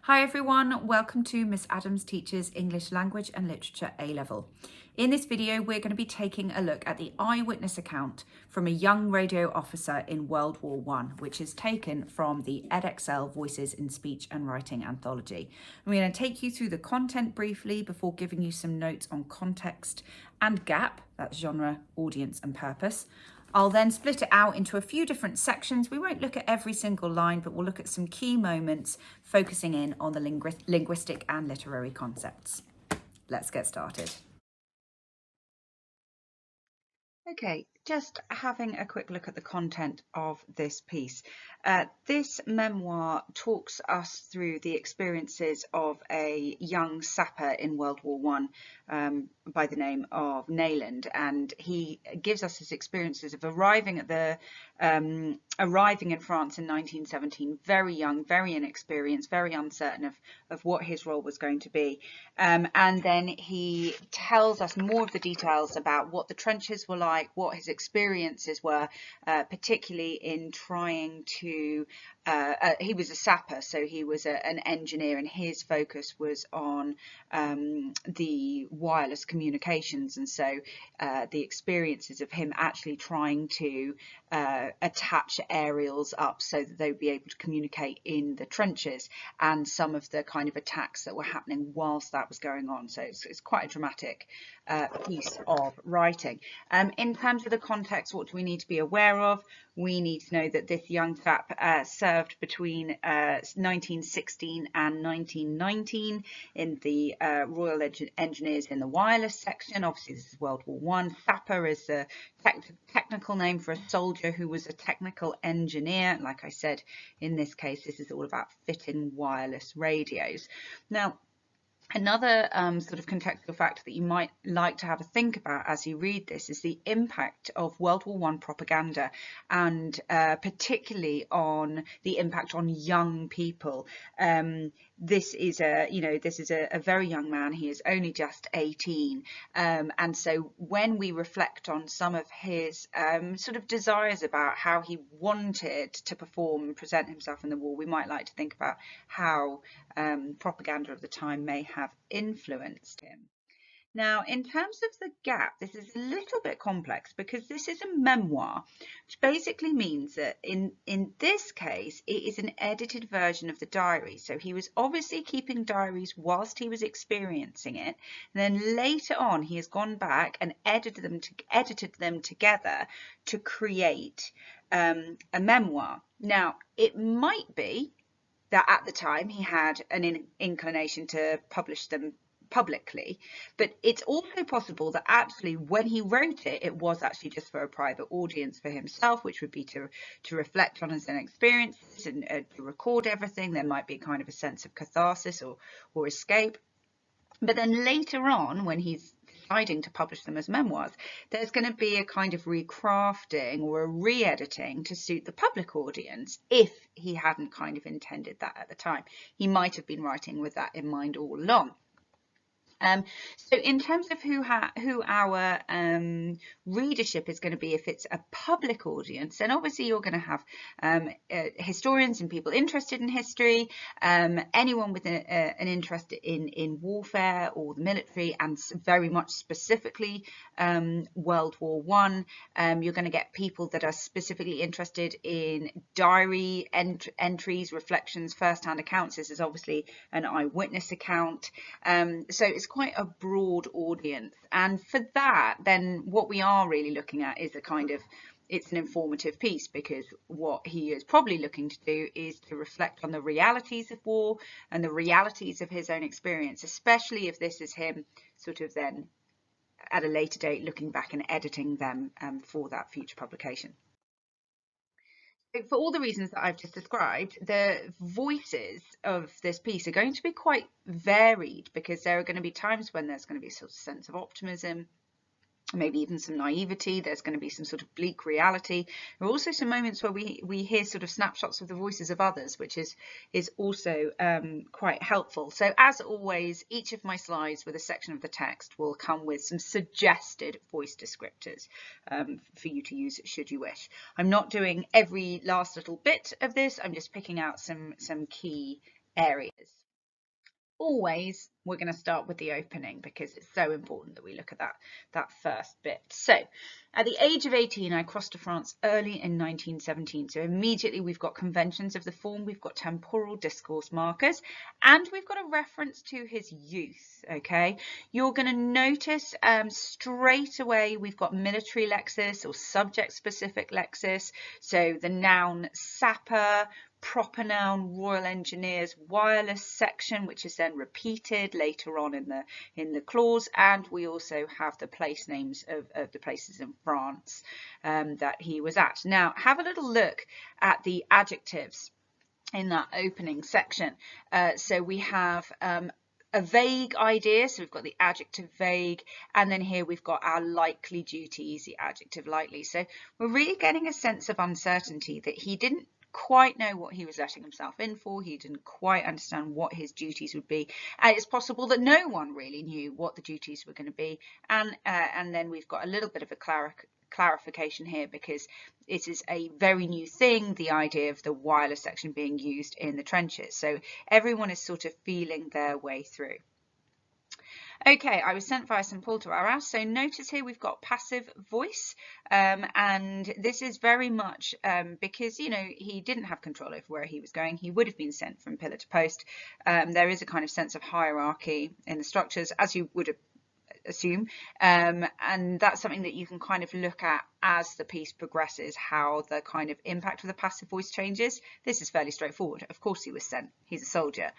Hi everyone, welcome to Miss Adams Teaches English Language and Literature A-Level. In this video, we're going to be taking a look at the eyewitness account from a young radio officer in World War I, which is taken from the Edexcel Voices in Speech and Writing anthology. I'm going to take you through the content briefly before giving you some notes on context and gap, that's genre, audience and purpose. I'll then split it out into a few different sections. We won't look at every single line, but we'll look at some key moments focusing in on the linguistic and literary concepts. Let's get started. Okay, just having a quick look at the content of this piece. This memoir talks us through the experiences of a young sapper in World War I by the name of Nayland, and he gives us his experiences of arriving in France in 1917, very young, very inexperienced, very uncertain of what his role was going to be. And then he tells us more of the details about what the trenches were like, what his experiences were, particularly in trying to, he was a sapper, so he was an engineer, and his focus was on the wireless communications, and so the experiences of him actually trying to attach aerials up so that they would be able to communicate in the trenches, and some of the kind of attacks that were happening whilst that was going on. So it's quite a dramatic piece of writing. In terms of the context, what do we need to be aware of? We need to know that this young chap served between 1916 and 1919 in the Royal Engineers in the wireless section. Obviously, this is World War I. Sapper is the technical name for a soldier who was a technical engineer. Like I said, in this case, this is all about fitting wireless radios. Now, another sort of contextual factor that you might like to have a think about as you read this is the impact of World War I propaganda, and particularly on the impact on young people. This is a very young man. He is only just 18, and so when we reflect on some of his sort of desires about how he wanted to perform and present himself in the war, we might like to think about how propaganda of the time may have influenced him. Now, in terms of the gap, this is a little bit complex because this is a memoir, which basically means that in this case, it is an edited version of the diary. So he was obviously keeping diaries whilst he was experiencing it. And then later on, he has gone back and edited them together to create a memoir. Now, it might be that at the time he had an inclination to publish them publicly, but it's also possible that actually when he wrote it, it was actually just for a private audience for himself, which would be to reflect on his own experiences and to record everything. There might be kind of a sense of catharsis or escape. But then later on, when he's deciding to publish them as memoirs, there's going to be a kind of recrafting or a re-editing to suit the public audience if he hadn't kind of intended that at the time. He might have been writing with that in mind all along. So in terms of who our readership is going to be, if it's a public audience, then obviously you're going to have historians and people interested in history, anyone with an interest in warfare or the military, and very much specifically World War I. You're going to get people that are specifically interested in diary entries, reflections, first-hand accounts. This is obviously an eyewitness account. So it's quite a broad audience, and for that, then what we are really looking at is it's an informative piece, because what he is probably looking to do is to reflect on the realities of war and the realities of his own experience, especially if this is him sort of then at a later date looking back and editing them for that future publication. For all the reasons that I've just described, the voices of this piece are going to be quite varied, because there are going to be times when there's going to be a sort of sense of optimism, maybe even some naivety. There's going to be some sort of bleak reality. There are also some moments where we hear sort of snapshots of the voices of others, which is also quite helpful. So as always, each of my slides with a section of the text will come with some suggested voice descriptors for you to use should you wish. I'm not doing every last little bit of this. I'm just picking out some key areas. always we're going to start with the opening because it's so important that we look at that first bit. So at the age of 18, I crossed to France early in 1917. So immediately we've got conventions of the form, we've got temporal discourse markers, and we've got a reference to his youth. Okay, you're going to notice straight away we've got military lexis or subject specific lexis. So the noun sapper, proper noun Royal Engineers wireless section, which is then repeated later on in the clause, and we also have the place names of the places in France that he was at. Now have a little look at the adjectives in that opening section. So we have a vague idea, so we've got the adjective vague, and then here we've got our likely duties, the adjective likely. So we're really getting a sense of uncertainty, that he didn't quite know what he was letting himself in for. He didn't quite understand what his duties would be, and it's possible that no one really knew what the duties were going to be. And then we've got a little bit of a clarification here, because it is a very new thing, the idea of the wireless section being used in the trenches. So everyone is sort of feeling their way through. Okay, I was sent via St Paul to Arras. So notice here we've got passive voice, and this is very much because, you know, he didn't have control over where he was going. He would have been sent from pillar to post. There is a kind of sense of hierarchy in the structures, as you would assume, and that's something that you can kind of look at as the piece progresses, how the kind of impact of the passive voice changes. This is fairly straightforward. Of course he was sent. He's a soldier.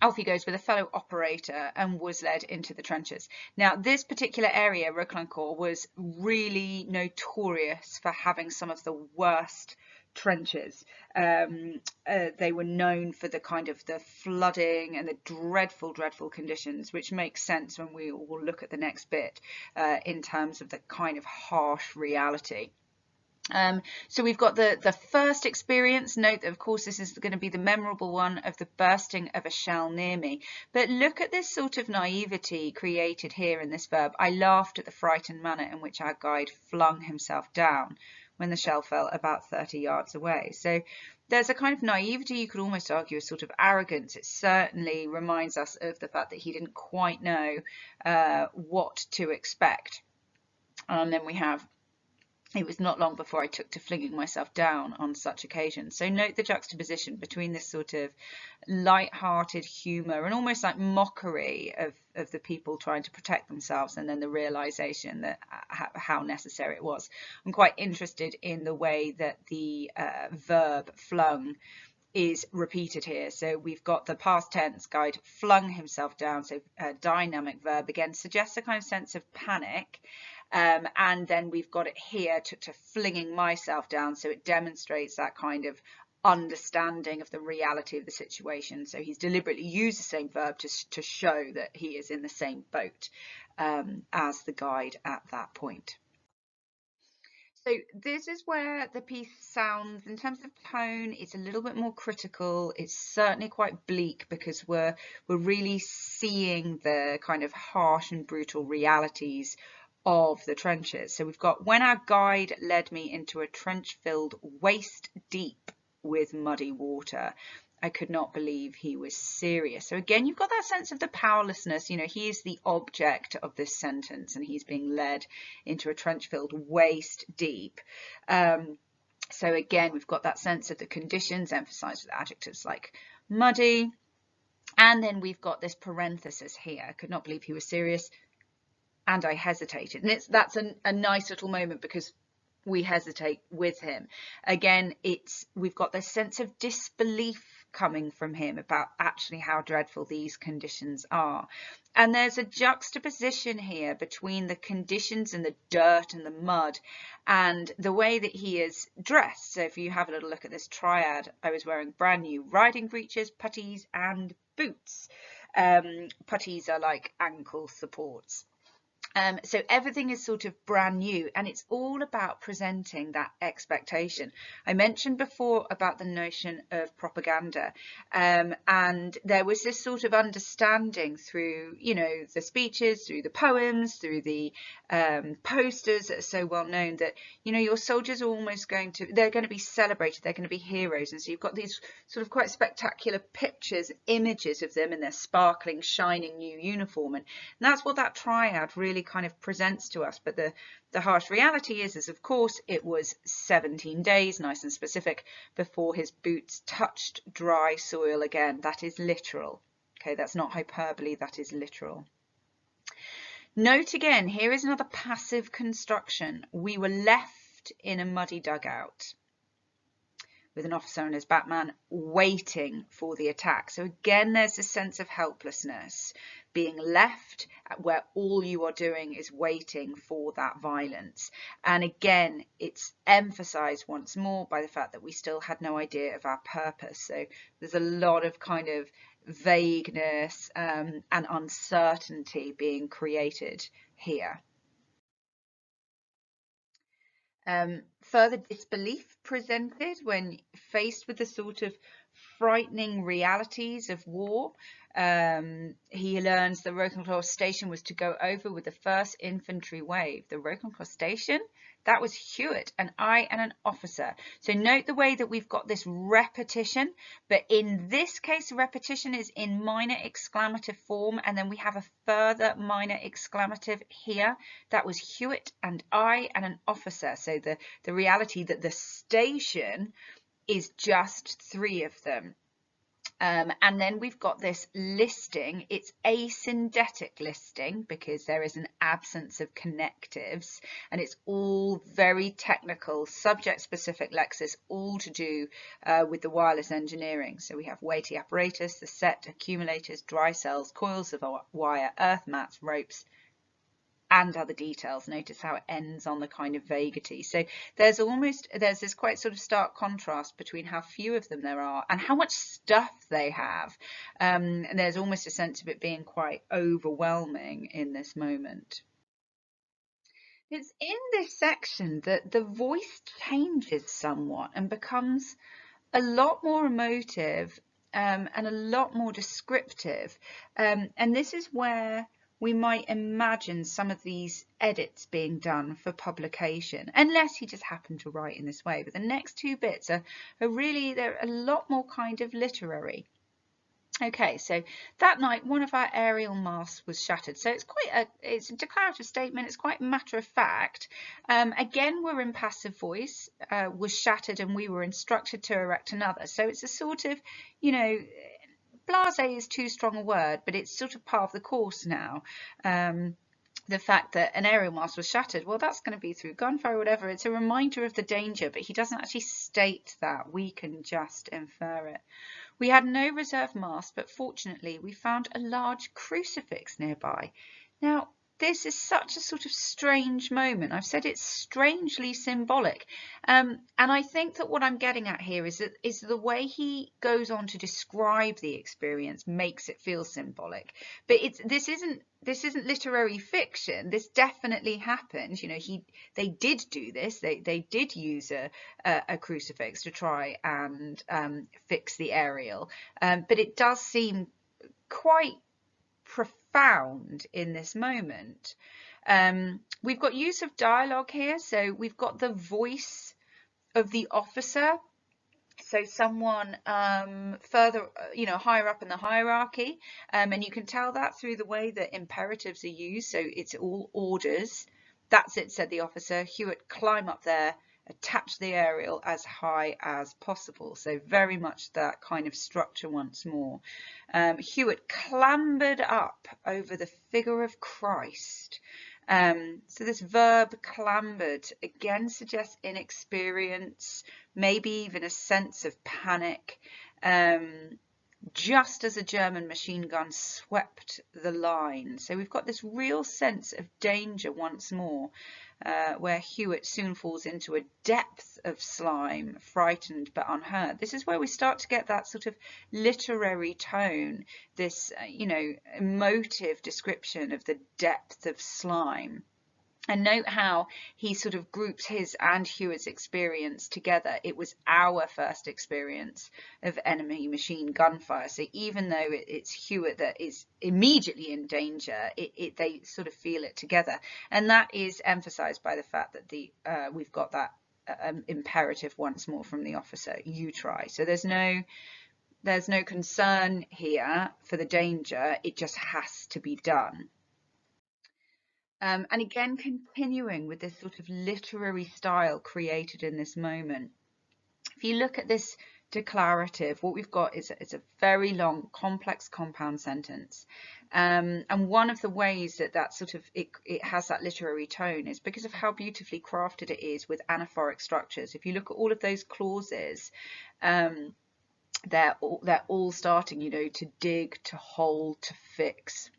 Off he goes with a fellow operator and was led into the trenches. Now, this particular area, Reclincourt, was really notorious for having some of the worst trenches. They were known for the kind of the flooding and the dreadful conditions, which makes sense when we will look at the next bit in terms of the kind of harsh reality. So we've got the first experience. Note that of course this is going to be the memorable one of the bursting of a shell near me. But look at this sort of naivety created here in this verb. I laughed at the frightened manner in which our guide flung himself down when the shell fell about 30 yards away. So there's a kind of naivety, you could almost argue a sort of arrogance. It certainly reminds us of the fact that he didn't quite know what to expect. And then we have, it was not long before I took to flinging myself down on such occasions. So note the juxtaposition between this sort of light-hearted humour and almost like mockery of the people trying to protect themselves, and then the realisation that how necessary it was. I'm quite interested in the way that the verb flung is repeated here. So we've got the past tense, guide flung himself down, so a dynamic verb again suggests a kind of sense of panic. And then we've got it here to flinging myself down, so it demonstrates that kind of understanding of the reality of the situation. So he's deliberately used the same verb to show that he is in the same boat as the guide at that point. So this is where the piece sounds, in terms of tone, it's a little bit more critical. It's certainly quite bleak because we're really seeing the kind of harsh and brutal realities of the trenches. So we've got, when our guide led me into a trench filled waist deep with muddy water, I could not believe he was serious. So again, you've got that sense of the powerlessness. You know, he is the object of this sentence and he's being led into a trench filled waist deep. So again, we've got that sense of the conditions emphasized with adjectives like muddy. And then we've got this parenthesis here. I could not believe he was serious. And I hesitated. And that's a nice little moment because we hesitate with him. Again, we've got this sense of disbelief coming from him about actually how dreadful these conditions are. And there's a juxtaposition here between the conditions and the dirt and the mud and the way that he is dressed. So if you have a little look at this triad, I was wearing brand new riding breeches, puttees and boots. Puttees are like ankle supports. So everything is sort of brand new, and it's all about presenting that expectation. I mentioned before about the notion of propaganda, and there was this sort of understanding through, you know, the speeches, through the poems, through the posters that are so well known that, you know, your soldiers are almost they're going to be celebrated, they're going to be heroes. And so you've got these sort of quite spectacular pictures, images of them in their sparkling, shining new uniform. And that's what that triad really kind of presents to us. But the harsh reality is of course it was 17 days, nice and specific, before his boots touched dry soil again. That is literal. Okay, that's not hyperbole, that is literal. Note again, here is another passive construction. We were left in a muddy dugout with an officer and his Batman waiting for the attack. So again, there's a sense of helplessness, being left where all you are doing is waiting for that violence. And again, it's emphasized once more by the fact that we still had no idea of our purpose. So there's a lot of kind of vagueness and uncertainty being created here. Further disbelief presented when faced with the sort of frightening realities of war. He learns the Rokenclaw station was to go over with the 1st Infantry Wave. The Rokenclaw station, that was Hewitt, and an officer. So note the way that we've got this repetition, but in this case, repetition is in minor exclamative form, and then we have a further minor exclamative here. That was Hewitt and an officer. So the reality that the station is just 3 of them. And then we've got this listing. It's asyndetic listing because there is an absence of connectives, and it's all very technical, subject-specific lexis, all to do with the wireless engineering. So we have weighty apparatus, the set, accumulators, dry cells, coils of wire, earth mats, ropes, and other details. Notice how it ends on the kind of vagity. So there's this quite sort of stark contrast between how few of them there are and how much stuff they have. And there's almost a sense of it being quite overwhelming in this moment. It's in this section that the voice changes somewhat and becomes a lot more emotive and a lot more descriptive. And this is where we might imagine some of these edits being done for publication, unless he just happened to write in this way. But the next 2 bits are really, they're a lot more kind of literary. Okay, so that night one of our aerial masts was shattered. So it's a declarative statement. It's quite matter of fact. Again, we're in passive voice. Was shattered, and we were instructed to erect another. So it's a sort of, you know, blasé is too strong a word, but it's sort of part of the course now. The fact that an aerial mast was shattered, well, that's going to be through gunfire or whatever. It's a reminder of the danger, but he doesn't actually state that. We can just infer it. We had no reserve mast, but fortunately we found a large crucifix nearby. Now, this is such a sort of strange moment. I've said it's strangely symbolic. And I think that what I'm getting at here is the way he goes on to describe the experience makes it feel symbolic. But this isn't literary fiction. This definitely happened. You know, they did do this. They did use a crucifix to try and fix the aerial. But it does seem quite profound in this moment. We've got use of dialogue here, so we've got the voice of the officer, so someone further, you know, higher up in the hierarchy, and you can tell that through the way that imperatives are used. So it's all orders. That's it, said the officer. Hewitt, climb up there, attach the aerial as high as possible. So very much that kind of structure once more. Hewitt clambered up over the figure of Christ. So this verb clambered again suggests inexperience, maybe even a sense of panic. just as a German machine gun swept the line. So we've got this real sense of danger once more, where Hewitt soon falls into a depth of slime, frightened but unhurt. This is where we start to get that sort of literary tone, this, emotive description of the depth of slime. And note how he sort of groups his and Hewitt's experience together. It was our first experience of enemy machine gunfire. So even though it's Hewitt that is immediately in danger, they sort of feel it together. And that is emphasized by the fact that we've got that imperative once more from the officer, you try. So there's no concern here for the danger. It just has to be done. And again, continuing with this sort of literary style created in this moment. If you look at this declarative, what we've got is it's a very long, complex compound sentence. And one of the ways that sort of it has that literary tone is because of how beautifully crafted it is with anaphoric structures. If you look at all of those clauses, they're all starting, to dig, to hold, to fix.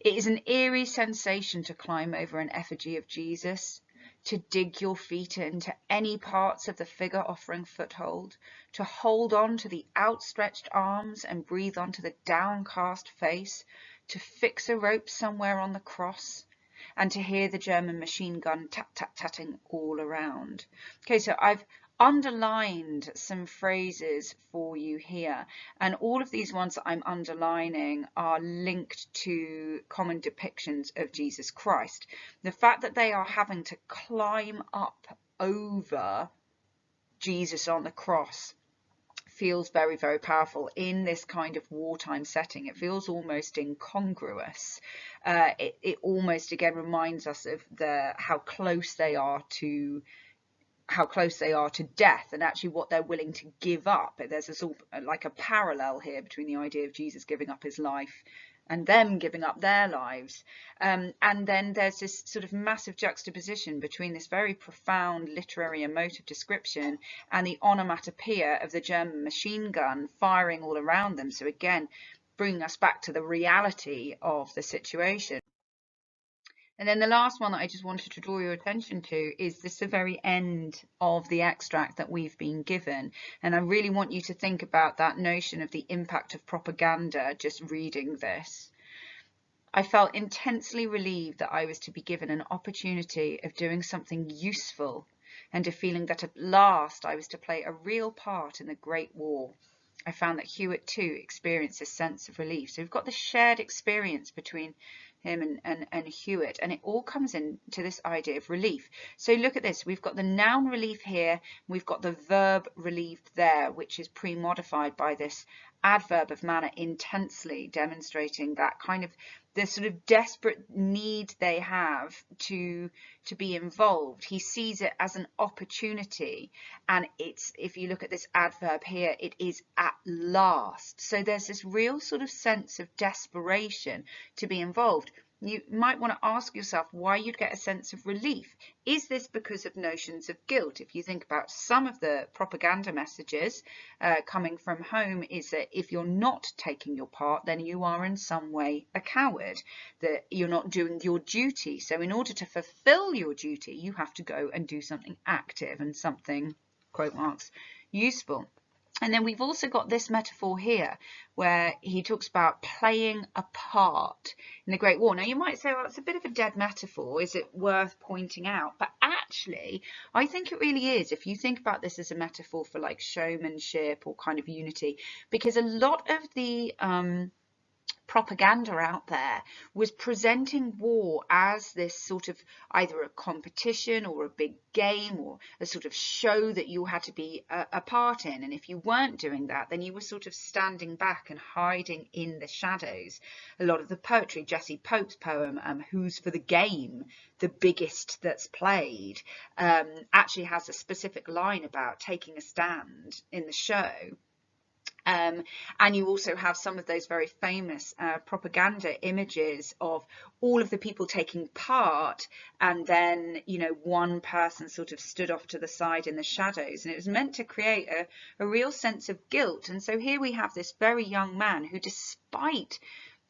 It is an eerie sensation to climb over an effigy of Jesus, to dig your feet into any parts of the figure offering foothold, to hold on to the outstretched arms and breathe onto the downcast face, to fix a rope somewhere on the cross, and to hear the German machine gun tat-tat-tatting all around. Okay, so I've underlined some phrases for you here, and all of these ones that I'm underlining are linked to common depictions of Jesus Christ. The fact that they are having to climb up over Jesus on the cross feels very, very powerful in this kind of wartime setting. It feels almost incongruous. It almost again reminds us of how close they are to death, and actually what they're willing to give up. There's a sort of like a parallel here between the idea of Jesus giving up his life and them giving up their lives. And then there's this sort of massive juxtaposition between this very profound literary emotive description and the onomatopoeia of the German machine gun firing all around them. So again, bringing us back to the reality of the situation. And then the last one that I just wanted to draw your attention to is the very end of the extract that we've been given. And I really want you to think about that notion of the impact of propaganda just reading this. I felt intensely relieved that I was to be given an opportunity of doing something useful and a feeling that at last I was to play a real part in the Great War. I found that Hewitt too experienced a sense of relief. So we've got the shared experience between him and Hewitt, and it all comes into this idea of relief. So look at this, we've got the noun relief here, we've got the verb relieved there, which is pre-modified by this adverb of manner intensely, demonstrating that kind of the sort of desperate need they have to be involved. He sees it as an opportunity, and it's, if you look at this adverb here, it is at last. So there's this real sort of sense of desperation to be involved. You might want to ask yourself why you'd get a sense of relief. Is this because of notions of guilt? If you think about some of the propaganda messages coming from home, is that if you're not taking your part, then you are in some way a coward, that you're not doing your duty. So in order to fulfill your duty, you have to go and do something active and something, quote marks, useful. And then we've also got this metaphor here where he talks about playing a part in the Great War. Now you might say, well, it's a bit of a dead metaphor. Is it worth pointing out? But actually, I think it really is, if you think about this as a metaphor for like showmanship or kind of unity, because a lot of the propaganda out there was presenting war as this sort of either a competition or a big game or a sort of show that you had to be a part in, and if you weren't doing that, then you were sort of standing back and hiding in the shadows. A lot of the poetry, Jessie Pope's poem Who's for the Game, the biggest that's played, actually has a specific line about taking a stand in the show. And you also have some of those very famous propaganda images of all of the people taking part, and then, you know, one person sort of stood off to the side in the shadows, and it was meant to create a real sense of guilt. And so here we have this very young man who, despite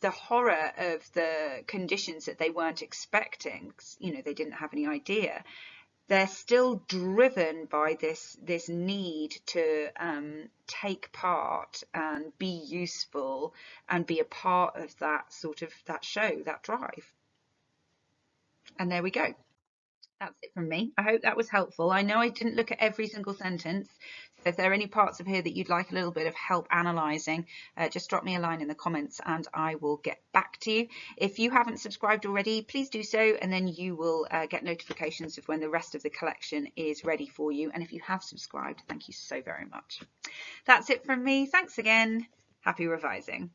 the horror of the conditions that they weren't expecting, you know, they didn't have any idea, they're still driven by this need to take part and be useful and be a part of that sort of that show, that drive. And there we go. That's it from me. I hope that was helpful. I know I didn't look at every single sentence. So if there are any parts of here that you'd like a little bit of help analysing, just drop me a line in the comments and I will get back to you. If you haven't subscribed already, please do so, and then you will get notifications of when the rest of the collection is ready for you. And if you have subscribed, thank you so very much. That's it from me. Thanks again. Happy revising.